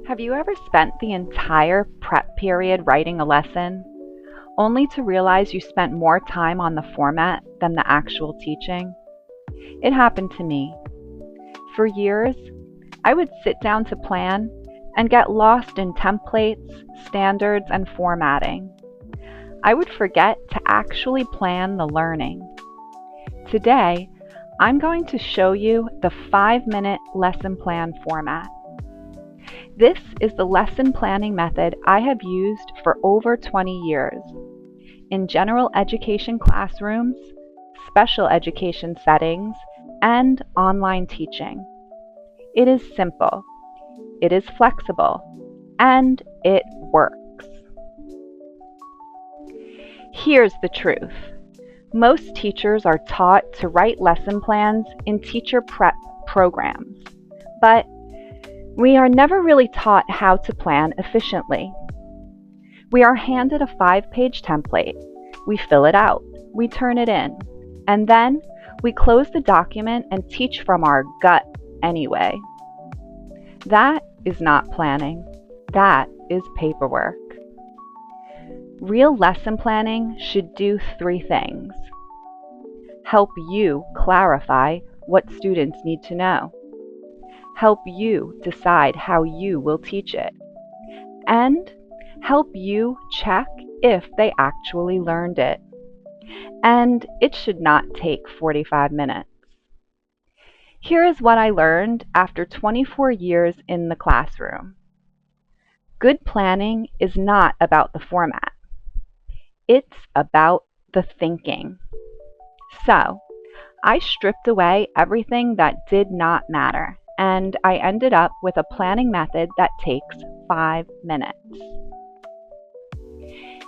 Have you ever spent the entire prep period writing a lesson, only to realize you spent more time on the format than the actual teaching? It happened to me. For years, I would sit down to plan and get lost in templates, standards, and formatting. I would forget to actually plan the learning. Today, I'm going to show you the 5-minute lesson plan format. This is the lesson planning method I have used for over 20 years in general education classrooms, special education settings, and online teaching. It is simple, it is flexible, and it works. Here's the truth. Most teachers are taught to write lesson plans in teacher prep programs, but we are never really taught how to plan efficiently. We are handed a 5-page template, we fill it out, we turn it in, and then we close the document and teach from our gut anyway. That is not planning, that is paperwork. Real lesson planning should do 3 things. Help you clarify what students need to know. Help you decide how you will teach it. And help you check if they actually learned it. And it should not take 45 minutes. Here is what I learned after 24 years in the classroom. Good planning is not about the format. It's about the thinking. So, I stripped away everything that did not matter, and I ended up with a planning method that takes 5 minutes.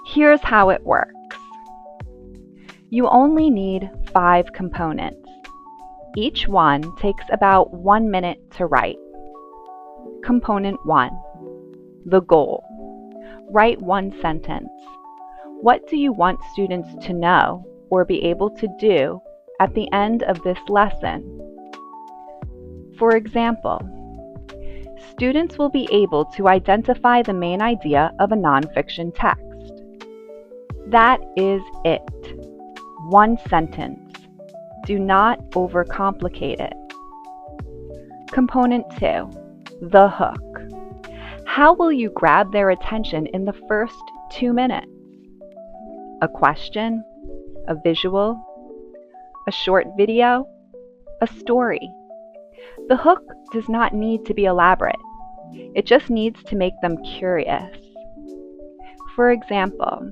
Here's how it works. You only need 5 components. Each one takes about 1 minute to write. Component 1, the goal. Write 1 sentence. What do you want students to know or be able to do at the end of this lesson? For example, students will be able to identify the main idea of a nonfiction text. That is it. 1 sentence. Do not overcomplicate it. Component 2, the hook. How will you grab their attention in the first 2 minutes? A question, a visual, a short video, a story. The hook does not need to be elaborate. It just needs to make them curious. For example,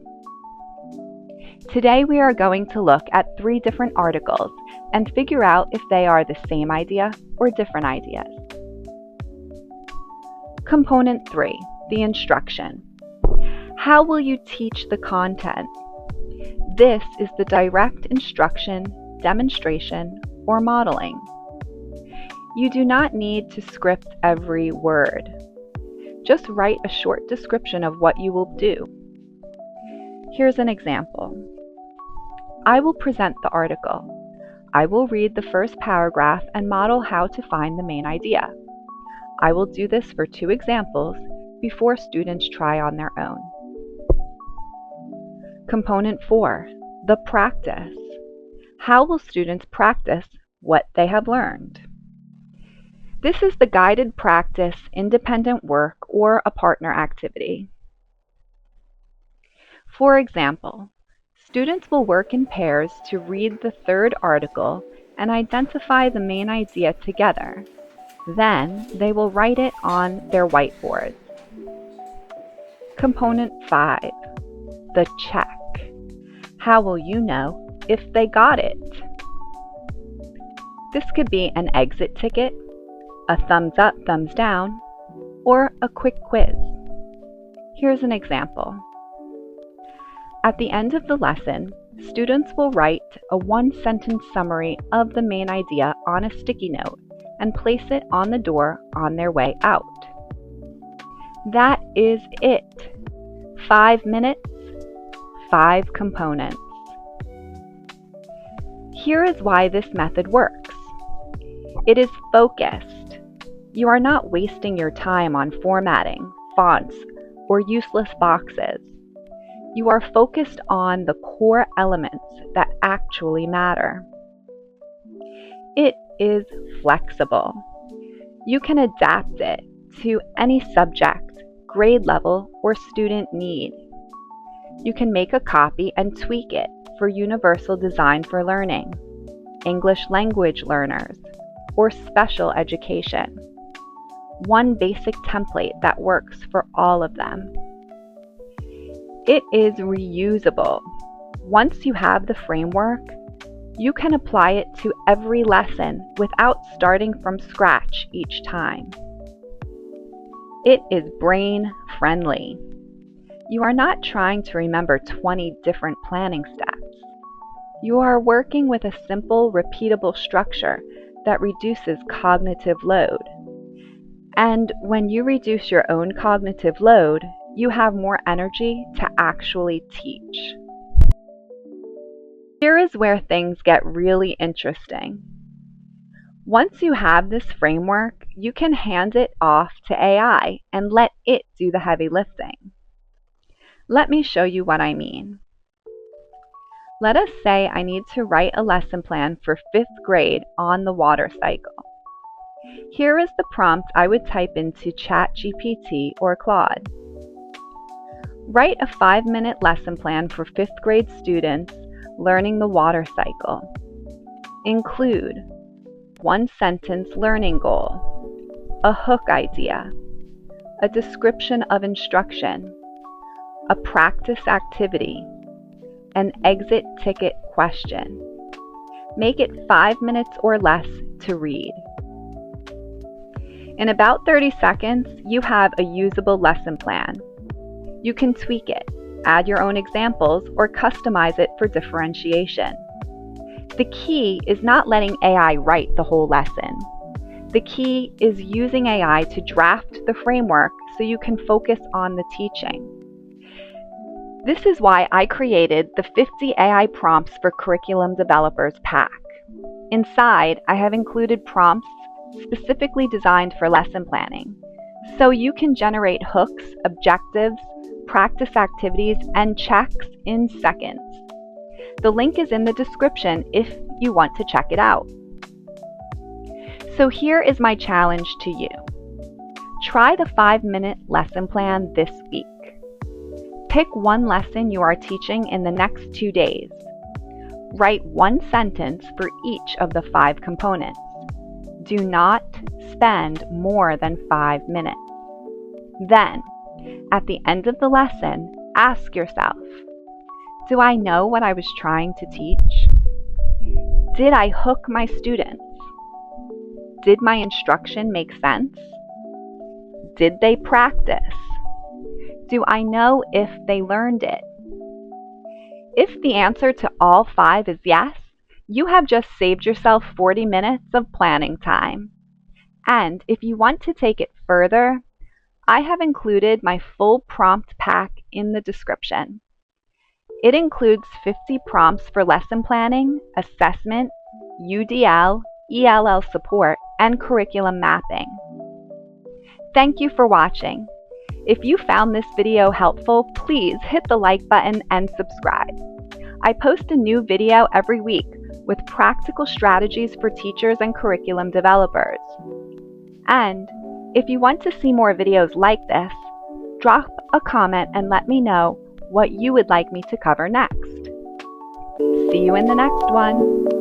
today we are going to look at 3 different articles and figure out if they are the same idea or different ideas. Component 3, the instruction. How will you teach the content? This is the direct instruction, demonstration, or modeling. You do not need to script every word. Just write a short description of what you will do. Here's an example. I will present the article. I will read the first paragraph and model how to find the main idea. I will do this for 2 examples before students try on their own. Component 4, the practice. How will students practice what they have learned? This is the guided practice, independent work, or a partner activity. For example, students will work in pairs to read the 3rd article and identify the main idea together. Then they will write it on their whiteboard. Component 5, the check. How will you know if they got it? This could be an exit ticket, a thumbs up, thumbs down, or a quick quiz. Here's an example. At the end of the lesson, students will write a 1-sentence summary of the main idea on a sticky note and place it on the door on their way out. That is it. 5 minutes, 5 components. Here is why this method works. It is focused. You are not wasting your time on formatting, fonts, or useless boxes. You are focused on the core elements that actually matter. It is flexible. You can adapt it to any subject, grade level, or student need. You can make a copy and tweak it for universal design for learning, English language learners, or special education. One basic template that works for all of them. It is reusable. Once you have the framework, you can apply it to every lesson without starting from scratch each time. It is brain-friendly. You are not trying to remember 20 different planning steps. You are working with a simple, repeatable structure that reduces cognitive load. And when you reduce your own cognitive load, you have more energy to actually teach. Here is where things get really interesting. Once you have this framework, you can hand it off to AI and let it do the heavy lifting. Let me show you what I mean. Let us say I need to write a lesson plan for 5th grade on the water cycle. Here is the prompt I would type into ChatGPT or Claude. Write a 5-minute lesson plan for 5th grade students learning the water cycle. Include 1-sentence learning goal, a hook idea, a description of instruction, a practice activity, an exit ticket question. Make it 5 minutes or less to read. In about 30 seconds, you have a usable lesson plan. You can tweak it, add your own examples, or customize it for differentiation. The key is not letting AI write the whole lesson. The key is using AI to draft the framework so you can focus on the teaching. This is why I created the 50 AI Prompts for Curriculum Developers pack. Inside, I have included prompts specifically designed for lesson planning, so you can generate hooks, objectives, practice activities, and checks in seconds. The link is in the description if you want to check it out. So here is my challenge to you. Try the 5-minute lesson plan this week. Pick one lesson you are teaching in the next 2 days. Write 1 sentence for each of the 5 components. Do not spend more than 5 minutes. Then, at the end of the lesson, ask yourself, do I know what I was trying to teach? Did I hook my students? Did my instruction make sense? Did they practice? Do I know if they learned it? If the answer to all 5 is yes, you have just saved yourself 40 minutes of planning time. And if you want to take it further, I have included my full prompt pack in the description. It includes 50 prompts for lesson planning, assessment, UDL, ELL support, and curriculum mapping. Thank you for watching. If you found this video helpful, please hit the like button and subscribe. I post a new video every week with practical strategies for teachers and curriculum developers. And if you want to see more videos like this, drop a comment and let me know what you would like me to cover next. See you in the next one.